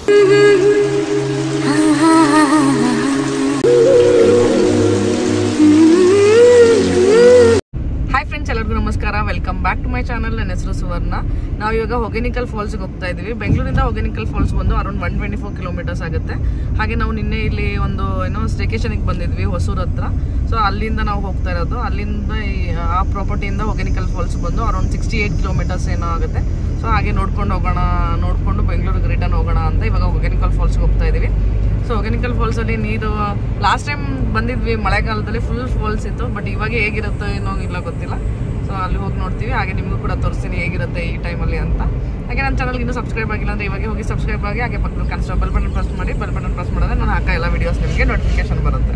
Hi friends, ಎಲ್ಲರಿಗೂ ನಮಸ್ಕಾರ. Welcome back to my channel. ನನ್ನ ಹೆಸರು ಸುವರ್ಣ. ನಾವು ಇವಾಗ ಹೊಗೇನಿಕಲ್ ಫಾಲ್ಸ್ಗೆ ಹೋಗ್ತಾ ಇದ್ದೀವಿ. ಬೆಂಗಳೂರಿಂದ ಹೊಗೇನಿಕಲ್ ಫಾಲ್ಸ್ ಬಂದು ಅರೌಂಡ್ 124 ಕಿಲೋಮೀಟರ್ಸ್ ಆಗುತ್ತೆ. ಹಾಗೆ ನಾವು ನಿನ್ನೆ ಇಲ್ಲಿ ಒಂದು ಸ್ಟೇಕೇಶನ್ಗೆ ಬಂದಿದ್ವಿ ಹೊಸೂರ್ ಹತ್ರ. ಸೊ ಅಲ್ಲಿಂದ ನಾವು ಹೋಗ್ತಾ ಇರೋದು. ಅಲ್ಲಿಂದ ಆ ಪ್ರಾಪರ್ಟಿಯಿಂದ ಹೊಗೇನಿಕಲ್ ಫಾಲ್ಸ್ ಬಂದು ಅರೌಂಡ್ 68 ಕಿಲೋಮೀಟರ್ಸ್ ಏನೋ ಆಗುತ್ತೆ. ಸೊ ಹಾಗೆ ನೋಡ್ಕೊಂಡು ಬೆಂಗಳೂರಿಗೆ ರಿಟರ್ನ್ ಹೋಗೋಣ ಅಂತ ಇವಾಗ ಹೊಗೇನಿಕಲ್ ಫಾಲ್ಸ್ಗೆ ಹೋಗ್ತಾ ಇದ್ದೀವಿ. ಸೊ ಹೊಗೇನಿಕಲ್ ಫಾಲ್ಸಲ್ಲಿ ನೀರು ಲಾಸ್ಟ್ ಟೈಮ್ ಬಂದಿದ್ವಿ ಮಳೆಗಾಲದಲ್ಲಿ, ಫುಲ್ ಫಾಲ್ಸ್ ಇತ್ತು. ಬಟ್ ಇವಾಗ ಹೇಗಿರುತ್ತೆ ಏನೋ ಇಲ್ಲ ಗೊತ್ತಿಲ್ಲ. ಸೊ ಅಲ್ಲಿ ಹೋಗಿ ನೋಡ್ತೀವಿ. ಹಾಗೆ ನಿಮಗೂ ಕೂಡ ತೋರಿಸ್ತೀನಿ ಹೇಗಿರುತ್ತೆ ಈ ಟೈಮಲ್ಲಿ ಅಂತ. ಹಾಗೆ ನನ್ನ ಚಾನಲ್ಗೆ ಇನ್ನೂ ಸಬ್ಸ್ಕ್ರೈಬ್ ಆಗಿಲ್ಲ ಅಂದರೆ ಇವಾಗ ಹೋಗಿ ಸಬ್ಸ್ಕ್ರೈಬ್ ಆಗಿ, ಹಾಗೆ ಪಕ್ಕದ ಕಾಣಿಸ್ತಾ ಬೆಲ್ ಬಟನ್ ಪ್ರೆಸ್ ಮಾಡಿ. ಬೆಲ್ ಬಟನ್ ಪ್ರೆಸ್ ಮಾಡಿದ್ರೆ ನಾನು ಹಾಕೋ ಎಲ್ಲ ವೀಡಿಯೋಸ್ ನಿಮಗೆ ನೋಟಿಫಿಕೇಶನ್ ಬರುತ್ತೆ.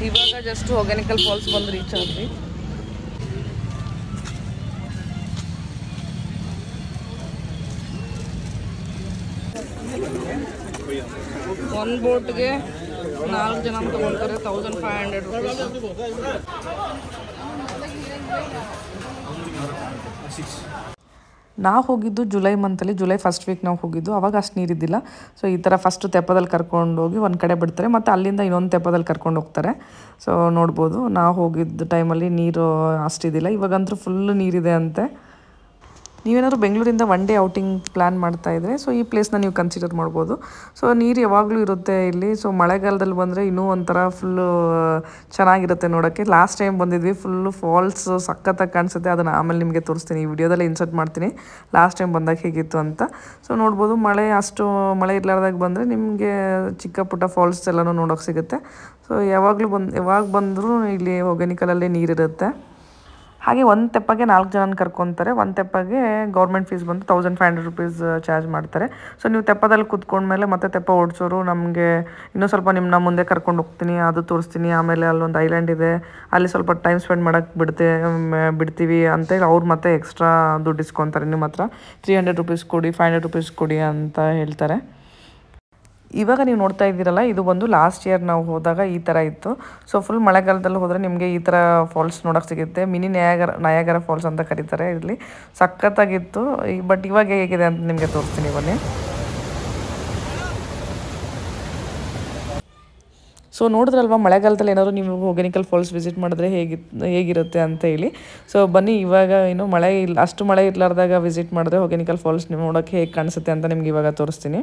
ಇವಾಗ ಜಸ್ಟ್ ಹೊಗೇನಿಕಲ್ ಫಾಲ್ಸ್ ಬಂದು ರೀಚ್ ಆದ್ವಿ. ಒಂದು ಬೋಟ್ಗೆ 4 ಜನ ತಗೊಳ್ತಾರೆ. 1500 ರುಪೀಸ್. ನಾವು ಹೋಗಿದ್ದು ಜುಲೈ ಮಂತಲ್ಲಿ, ಜುಲೈ ಫಸ್ಟ್ ವೀಕ್ ನಾವು ಹೋಗಿದ್ದು. ಅವಾಗ ಅಷ್ಟು ನೀರಿದ್ದಿಲ್ಲ. ಸೊ ಈ ಥರ ಫಸ್ಟು ತೆಪ್ಪದಲ್ಲಿ ಕರ್ಕೊಂಡು ಹೋಗಿ ಒಂದು ಕಡೆ ಬಿಡ್ತಾರೆ, ಮತ್ತು ಅಲ್ಲಿಂದ ಇನ್ನೊಂದು ತೆಪ್ಪದಲ್ಲಿ ಕರ್ಕೊಂಡು ಹೋಗ್ತಾರೆ. ಸೊ ನೋಡ್ಬೋದು, ನಾವು ಹೋಗಿದ್ದ ಟೈಮಲ್ಲಿ ನೀರು ಅಷ್ಟಿದ್ದಿಲ್ಲ. ಇವಾಗಂತೂ ಫುಲ್ ನೀರಿದೆ ಅಂತೆ. ನೀವೇನಾದ್ರು ಬೆಂಗಳೂರಿಂದ ಒನ್ ಡೇ ಔಟಿಂಗ್ ಪ್ಲ್ಯಾನ್ ಮಾಡ್ತಾಯಿದ್ರೆ ಸೊ ಈ ಪ್ಲೇಸ್ನ ನೀವು ಕನ್ಸಿಡರ್ ಮಾಡ್ಬೋದು. ಸೊ ನೀರು ಯಾವಾಗಲೂ ಇರುತ್ತೆ ಇಲ್ಲಿ. ಸೊ ಮಳೆಗಾಲದಲ್ಲಿ ಬಂದರೆ ಇನ್ನೂ ಒಂಥರ ಫುಲ್ಲು ಚೆನ್ನಾಗಿರುತ್ತೆ ನೋಡೋಕ್ಕೆ. ಲಾಸ್ಟ್ ಟೈಮ್ ಬಂದಿದ್ವಿ, ಫುಲ್ಲು ಫಾಲ್ಸ್ ಸಖತ್ತಾಗಿ ಕಾಣಿಸುತ್ತೆ. ಅದನ್ನು ಆಮೇಲೆ ನಿಮಗೆ ತೋರಿಸ್ತೀನಿ, ಈ ವಿಡಿಯೋದಲ್ಲಿ ಇನ್ಸರ್ಟ್ ಮಾಡ್ತೀನಿ ಲಾಸ್ಟ್ ಟೈಮ್ ಬಂದಾಗ ಹೇಗಿತ್ತು ಅಂತ. ಸೊ ನೋಡ್ಬೋದು, ಅಷ್ಟು ಮಳೆ ಇರಲಾರ್ದಾಗ ಬಂದರೆ ನಿಮಗೆ ಚಿಕ್ಕ ಪುಟ್ಟ ಫಾಲ್ಸ್ ಎಲ್ಲನೂ ನೋಡೋಕೆ ಸಿಗುತ್ತೆ. ಸೊ ಯಾವಾಗ ಬಂದರೂ ಇಲ್ಲಿ ಹೊಗೇನಿಕಲಲ್ಲಿ ನೀರಿರುತ್ತೆ. ಹಾಗೆ ಒಂದು ತೆಪ್ಪಗೆ 4 ಜನ ಕರ್ಕೊತಾರೆ. ಒಂದು ತೆಪ್ಪಗೆ ಗೌರ್ಮೆಂಟ್ ಫೀಸ್ ಬಂದು 1500 ರುಪೀಸ್ ಚಾರ್ಜ್ ಮಾಡ್ತಾರೆ. ಸೊ ನೀವು ತೆಪ್ಪದಲ್ಲಿ ಕೂತ್ಕೊಂಡ್ಮೇಲೆ ಮತ್ತೆ ತೆಪ್ಪ ಓಡಿಸೋರು ನಮಗೆ ಇನ್ನೂ ಸ್ವಲ್ಪ ನಿಮ್ಮನ್ನ ಮುಂದೆ ಕರ್ಕೊಂಡು ಹೋಗ್ತೀನಿ, ಅದು ತೋರಿಸ್ತೀನಿ, ಆಮೇಲೆ ಅಲ್ಲೊಂದು ಐಲ್ಯಾಂಡ್ ಇದೆ, ಅಲ್ಲಿ ಸ್ವಲ್ಪ ಟೈಮ್ ಸ್ಪೆಂಡ್ ಮಾಡೋಕ್ಕೆ ಬಿಡ್ತೀವಿ ಅಂತೇಳಿ ಅವ್ರು ಮತ್ತೆ ಎಕ್ಸ್ಟ್ರಾ ದುಡ್ಡು ಇಸ್ಕೊತಾರೆ ನಿಮ್ಮ ಹತ್ರ. 300 ರುಪೀಸ್ ಕೊಡಿ, 500 ರುಪೀಸ್ ಕೊಡಿ ಅಂತ ಹೇಳ್ತಾರೆ. ಇವಾಗ ನೀವು ನೋಡ್ತಾ ಇದ್ದೀರಲ್ಲ, ಇದು ಬಂದು ಲಾಸ್ಟ್ ಇಯರ್ ನಾವು ಹೋದಾಗ ಈ ಥರ ಇತ್ತು. ಸೊ ಫುಲ್ ಮಳೆಗಾಲದಲ್ಲಿ ಹೋದರೆ ನಿಮಗೆ ಈ ಥರ ಫಾಲ್ಸ್ ನೋಡೋಕೆ ಸಿಗುತ್ತೆ. ಮಿನಿ ನಯಾಗರ ಫಾಲ್ಸ್ ಅಂತ ಕರೀತಾರೆ. ಇಲ್ಲಿ ಸಖತ್ತಾಗಿತ್ತು. ಬಟ್ ಇವಾಗ ಹೇಗಿದೆ ಅಂತ ನಿಮಗೆ ತೋರಿಸ್ತೀನಿ ಬನ್ನಿ. ಸೊ ನೋಡಿದ್ರಲ್ವ, ಮಳೆಗಾಲದಲ್ಲಿ ಏನಾದರೂ ನೀವು ಹೊಗೇನಿಕಲ್ ಫಾಲ್ಸ್ ವಿಸಿಟ್ ಮಾಡಿದ್ರೆ ಹೇಗಿರುತ್ತೆ ಅಂತ ಹೇಳಿ. ಸೊ ಬನ್ನಿ, ಇವಾಗ ಅಷ್ಟು ಮಳೆ ಇರಲಾರ್ದಾಗ ವಿಸಿಟ್ ಮಾಡಿದ್ರೆ ಹೊಗೇನಿಕಲ್ ಫಾಲ್ಸ್ ನೀವು ನೋಡೋಕ್ಕೆ ಹೇಗೆ ಕಾಣಿಸುತ್ತೆ ಅಂತ ನಿಮ್ಗೆ ಇವಾಗ ತೋರಿಸ್ತೀನಿ.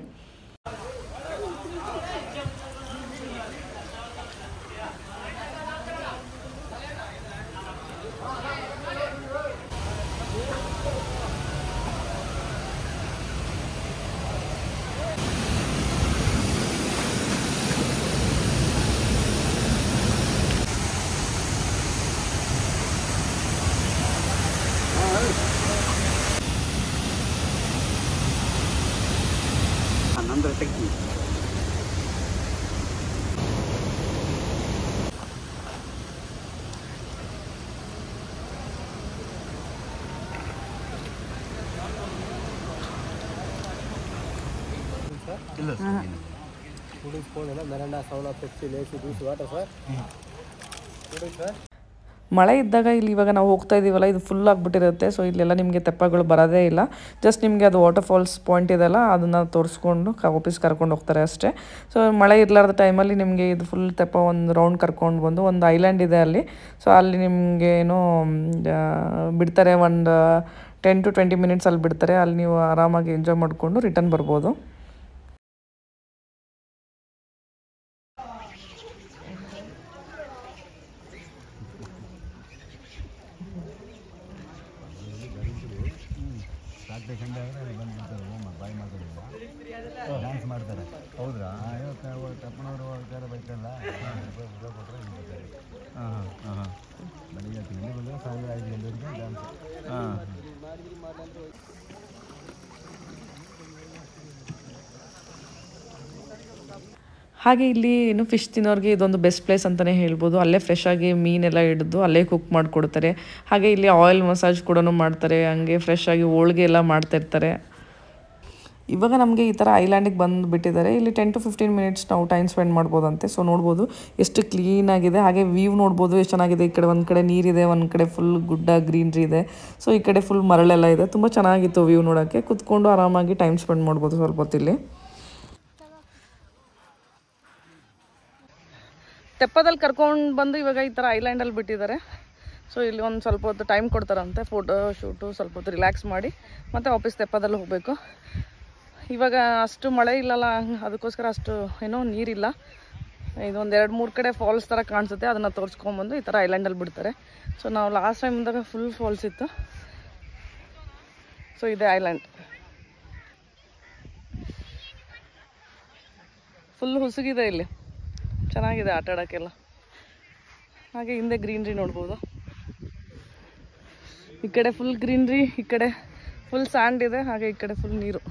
ಮಳೆ ಇದ್ದಾಗ ಇಲ್ಲಿ ಇವಾಗ ನಾವು ಹೋಗ್ತಾ ಇದ್ದೀವಲ್ಲ, ಇದು ಫುಲ್ ಆಗಿಬಿಟ್ಟಿರುತ್ತೆ. ಸೊ ಇಲ್ಲೆಲ್ಲ ನಿಮಗೆ ತೆಪ್ಪಗಳು ಬರೋದೇ ಇಲ್ಲ. ಜಸ್ಟ್ ನಿಮಗೆ ಅದು ವಾಟರ್ ಫಾಲ್ಸ್ ಪಾಯಿಂಟ್ ಇದೆಲ್ಲ ಅದನ್ನು ತೋರಿಸ್ಕೊಂಡು ವಾಪಸ್ ಕರ್ಕೊಂಡು ಹೋಗ್ತಾರೆ ಅಷ್ಟೇ. ಸೊ ಮಳೆ ಇರಲಾರ್ದ ಟೈಮಲ್ಲಿ ನಿಮಗೆ ಇದು ಫುಲ್ ತೆಪ್ಪ ಒಂದು ರೌಂಡ್ ಕರ್ಕೊಂಡು ಬಂದು ಒಂದು ಐಲ್ಯಾಂಡ್ ಇದೆ ಅಲ್ಲಿ. ಸೊ ಅಲ್ಲಿ ನಿಮಗೆ ಬಿಡ್ತಾರೆ, ಒಂದು 10 to 20 ಮಿನಿಟ್ಸ್ ಅಲ್ಲಿ ಬಿಡ್ತಾರೆ. ಅಲ್ಲಿ ನೀವು ಆರಾಮಾಗಿ ಎಂಜಾಯ್ ಮಾಡಿಕೊಂಡು ರಿಟರ್ನ್ ಬರ್ಬೋದು. ಡ್ಯಾನ್ಸ್ ಮಾಡ್ತಾರೆ. ಹೌದ್ರಾ? ತಪ್ಪನವರು ಬೈಕಲ್ಲ ಬೆಳಿಗ್ಗೆ ತಿಂಡಿ ಬಂದರೆ ಸಾಯಂಕಾಲ 5 ಗಂಟೆವರೆಗೆ ಡ್ಯಾನ್ಸ್. ಹಾಗೆ ಇಲ್ಲಿ ಫಿಶ್ ತಿನ್ನೋರಿಗೆ ಇದೊಂದು ಬೆಸ್ಟ್ ಪ್ಲೇಸ್ ಅಂತಲೇ ಹೇಳ್ಬೋದು. ಅಲ್ಲೇ ಫ್ರೆಶ್ ಆಗಿ ಮೀನೆಲ್ಲ ಹಿಡಿದು ಅಲ್ಲೇ ಕುಕ್ ಮಾಡಿಕೊಡ್ತಾರೆ. ಹಾಗೆ ಇಲ್ಲಿ ಆಯಿಲ್ ಮಸಾಜ್ ಕೂಡ ಮಾಡ್ತಾರೆ. ಹಂಗೆ ಫ್ರೆಶ್ ಆಗಿ ಹೋಳಿಗೆ ಎಲ್ಲ ಮಾಡ್ತಾಯಿರ್ತಾರೆ. ಇವಾಗ ನಮಗೆ ಈ ಥರ ಐಲ್ಯಾಂಡಿಗೆ ಬಂದುಬಿಟ್ಟಿದ್ದಾರೆ. ಇಲ್ಲಿ 10 to 15 ಮಿನಿಟ್ಸ್ ನಾವು ಟೈಮ್ ಸ್ಪೆಂಡ್ ಮಾಡ್ಬೋದಂತೆ. ಸೊ ನೋಡ್ಬೋದು ಎಷ್ಟು ಕ್ಲೀನಾಗಿದೆ, ಹಾಗೆ ವ್ಯೂ ನೋಡ್ಬೋದು ಎಷ್ಟು ಚೆನ್ನಾಗಿದೆ. ಈ ಕಡೆ ಒಂದು ಕಡೆ ನೀರಿದೆ, ಒಂದು ಕಡೆ ಫುಲ್ ಗುಡ್ಡ ಗ್ರೀನ್ರಿ ಇದೆ. ಸೊ ಈ ಕಡೆ ಫುಲ್ ಮರಳೆಲ್ಲ ಇದೆ. ತುಂಬ ಚೆನ್ನಾಗಿತ್ತು ವ್ಯೂ ನೋಡೋಕ್ಕೆ. ಕುತ್ಕೊಂಡು ಆರಾಮಾಗಿ ಟೈಮ್ ಸ್ಪೆಂಡ್ ಮಾಡ್ಬೋದು ಸ್ವಲ್ಪ ಹೊತ್ತಿಲ್ಲಿ. ತೆಪ್ಪದಲ್ಲಿ ಕರ್ಕೊಂಡು ಬಂದು ಇವಾಗ ಈ ಥರ ಐಲ್ಯಾಂಡಲ್ಲಿ ಬಿಟ್ಟಿದ್ದಾರೆ. ಸೊ ಇಲ್ಲಿ ಒಂದು ಸ್ವಲ್ಪ ಹೊತ್ತು ಟೈಮ್ ಕೊಡ್ತಾರಂತೆ, ಫೋಟೋ ಶೂಟು ಸ್ವಲ್ಪ ಹೊತ್ತು ರಿಲ್ಯಾಕ್ಸ್ ಮಾಡಿ ಮತ್ತು ವಾಪಸ್ ತೆಪ್ಪದಲ್ಲಿ ಹೋಗಬೇಕು. ಇವಾಗ ಅಷ್ಟು ಮಳೆ ಇಲ್ಲಲ್ಲ, ಅದಕ್ಕೋಸ್ಕರ ಅಷ್ಟು ಏನೋ ನೀರಿಲ್ಲ. ಇದೊಂದು 2-3 ಕಡೆ ಫಾಲ್ಸ್ ಥರ ಕಾಣಿಸುತ್ತೆ, ಅದನ್ನು ತೋರಿಸ್ಕೊಂಬಂದು ಈ ಥರ ಐಲ್ಯಾಂಡಲ್ಲಿ ಬಿಡ್ತಾರೆ. ಸೊ ನಾವು ಲಾಸ್ಟ್ ಟೈಮ್ ಬಂದಾಗ ಫುಲ್ ಫಾಲ್ಸ್ ಇತ್ತು. ಸೊ ಇದೆ ಐಲ್ಯಾಂಡ್, ಫುಲ್ ಹುಸುಗಿದೆ, ಇಲ್ಲಿ ಚೆನ್ನಾಗಿದೆ ಆಟ ಆಡೋಕ್ಕೆಲ್ಲ. ಹಾಗೆ ಹಿಂದೆ ಗ್ರೀನ್ರಿ ನೋಡ್ಬೋದು. ಈ ಕಡೆ ಫುಲ್ ಗ್ರೀನ್ರಿ, ಈ ಕಡೆ ಫುಲ್ ಸ್ಯಾಂಡ್ ಇದೆ, ಹಾಗೆ ಈ ಕಡೆ ಫುಲ್ ನೀರು.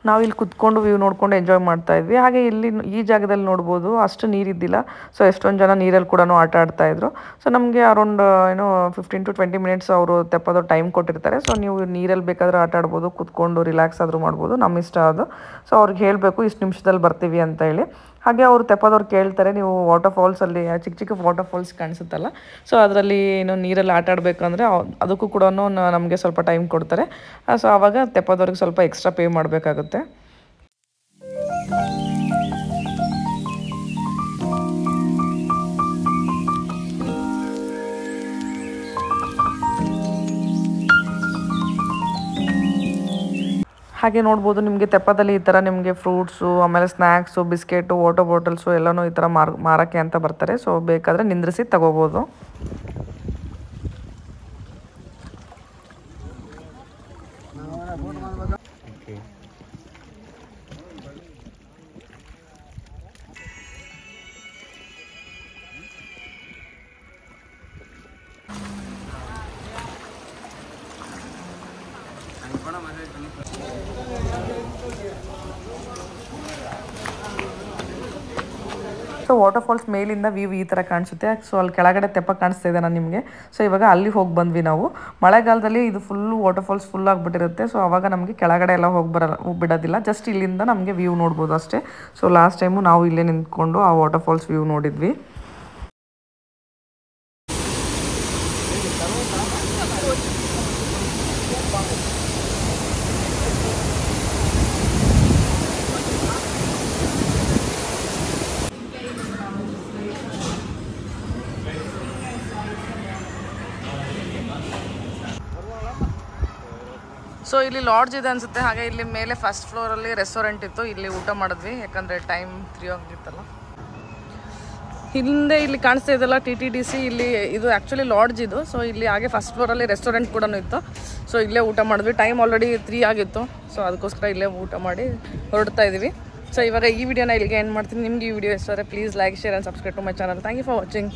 ನಾವಿಲ್ಲಿ ಕುತ್ಕೊಂಡು ವ್ಯೂ ನೋಡ್ಕೊಂಡು ಎಂಜಾಯ್ ಮಾಡ್ತಾ ಇದ್ವಿ. ಹಾಗೆ ಇಲ್ಲಿ ಈ ಜಾಗದಲ್ಲಿ ನೋಡ್ಬೋದು ಅಷ್ಟು ನೀರಿದ್ದಿಲ್ಲ. ಸೊ ಎಷ್ಟೊಂದು ಜನ ನೀರಲ್ಲಿ ಕೂಡ ಆಟ ಆಡ್ತಾಯಿದ್ರು. ಸೊ ನಮಗೆ ಅರೌಂಡ್ 15 to 20 ಮಿನಿಟ್ಸ್ ಅವರು ತೆಪ್ಪೋದು ಟೈಮ್ ಕೊಟ್ಟಿರ್ತಾರೆ. ಸೊ ನೀವು ನೀರಲ್ಲಿ ಬೇಕಾದರೂ ಆಟ ಆಡ್ಬೋದು, ಕುತ್ಕೊಂಡು ರಿಲ್ಯಾಕ್ಸ್ ಆದರೂ ಮಾಡ್ಬೋದು, ನಮ್ಮ ಇಷ್ಟ ಅದು. ಸೊ ಅವ್ರಿಗೆ ಹೇಳಬೇಕು ಇಷ್ಟು ನಿಮಿಷದಲ್ಲಿ ಬರ್ತೀವಿ ಅಂತ ಹೇಳಿ. ಹಾಗೆ ಅವರು ತೆಪ್ಪದವ್ರು ಕೇಳ್ತಾರೆ, ನೀವು ವಾಟರ್ ಫಾಲ್ಸಲ್ಲಿ ಚಿಕ್ಕ ಚಿಕ್ಕ ವಾಟರ್ ಫಾಲ್ಸ್ ಕಾಣಿಸುತ್ತಲ್ಲ, ಸೊ ಅದರಲ್ಲಿ ಏನೋ ನೀರಲ್ಲಿ ಆಟ ಆಡಬೇಕಂದ್ರೆ ಅದಕ್ಕೂ ಕೂಡ ನಮಗೆ ಸ್ವಲ್ಪ ಟೈಮ್ ಕೊಡ್ತಾರೆ. ಸೊ ಆವಾಗ ತೆಪ್ಪದವ್ರಿಗೆ ಸ್ವಲ್ಪ ಎಕ್ಸ್ಟ್ರಾ ಪೇ ಮಾಡಬೇಕಾಗುತ್ತೆ. ಹಾಗೆ ನೋಡ್ಬೋದು ನಿಮಗೆ ತೆಪ್ಪದಲ್ಲಿ ಈ ಥರ ನಿಮಗೆ ಫ್ರೂಟ್ಸು, ಆಮೇಲೆ ಸ್ನ್ಯಾಕ್ಸು, ಬಿಸ್ಕೆಟು, ವಾಟರ್ ಬಾಟಲ್ಸು ಎಲ್ಲನೂ ಈ ಥರ ಮಾರೋಕ್ಕೆ ಅಂತ ಬರ್ತಾರೆ. ಸೊ ಬೇಕಾದರೆ ನಿಂದ್ರಿಸಿ ತಗೋಬೋದು. ಸೊ ವಾಟರ್ ಫಾಲ್ಸ್ ಮೇಲಿಂದ ವ್ಯೂ ಈ ಥರ ಕಾಣಿಸುತ್ತೆ. ಸೊ ಅಲ್ಲಿ ಕೆಳಗಡೆ ತೆಪ್ಪ ಕಾಣಿಸ್ತಾ ಇದೆ ನಾನು ನಿಮಗೆ. ಸೊ ಇವಾಗ ಅಲ್ಲಿ ಹೋಗಿ ಬಂದ್ವಿ ನಾವು. ಮಳೆಗಾಲದಲ್ಲಿ ಇದು ಫುಲ್ಲು ವಾಟರ್ ಫಾಲ್ಸ್ ಫುಲ್ ಆಗಿಬಿಟ್ಟಿರುತ್ತೆ. ಸೊ ಆವಾಗ ನಮಗೆ ಕೆಳಗಡೆ ಎಲ್ಲ ಬಿಡೋದಿಲ್ಲ, ಜಸ್ಟ್ ಇಲ್ಲಿಂದ ನಮಗೆ ವ್ಯೂ ನೋಡ್ಬೋದು ಅಷ್ಟೇ. ಸೊ ಲಾಸ್ಟ್ ಟೈಮು ನಾವು ಇಲ್ಲೇ ನಿಂತ್ಕೊಂಡು ಆ ವಾಟರ್ ಫಾಲ್ಸ್ ವ್ಯೂ ನೋಡಿದ್ವಿ. ಸೊ ಇಲ್ಲಿ ಲಾಡ್ಜ್ ಇದೆ ಅನಿಸುತ್ತೆ. ಹಾಗೆ ಇಲ್ಲಿ ಮೇಲೆ ಫಸ್ಟ್ ಫ್ಲೋರಲ್ಲಿ ರೆಸ್ಟೋರೆಂಟ್ ಇತ್ತು, ಇಲ್ಲಿ ಊಟ ಮಾಡಿದ್ವಿ, ಯಾಕಂದರೆ ಟೈಮ್ 3 ಆಗಿತ್ತಲ್ಲ. ಹಿಂದೆ ಇಲ್ಲಿ ಕಾಣಿಸ್ತಾ ಇದೆಲ್ಲ TTDC, ಇಲ್ಲಿ ಇದು ಆ್ಯಕ್ಚುಲಿ ಲಾಡ್ಜ್ ಇದು. ಸೊ ಇಲ್ಲಿ ಹಾಗೆ ಫಸ್ಟ್ ಫ್ಲೋರಲ್ಲಿ ರೆಸ್ಟೋರೆಂಟ್ ಕೂಡ ಇತ್ತು. ಸೊ ಇಲ್ಲೇ ಊಟ ಮಾಡಿದ್ವಿ. ಟೈಮ್ ಆಲ್ರೆಡಿ 3 ಆಗಿತ್ತು. ಸೊ ಅದಕ್ಕೋಸ್ಕರ ಇಲ್ಲೇ ಊಟ ಮಾಡಿ ಹೊರಡ್ತಾ ಇದ್ದೀವಿ. ಸೊ ಇವಾಗ ಈ ವಿಡಿಯೋನ ಇಲ್ಲಿಗೆ ಎಂಡ್ ಮಾಡ್ತೀನಿ. ನಿಮಗೆ ಈ ವಿಡಿಯೋ ಇಷ್ಟ ಆದರೆ please like, share and subscribe to my channel. Thank you for watching.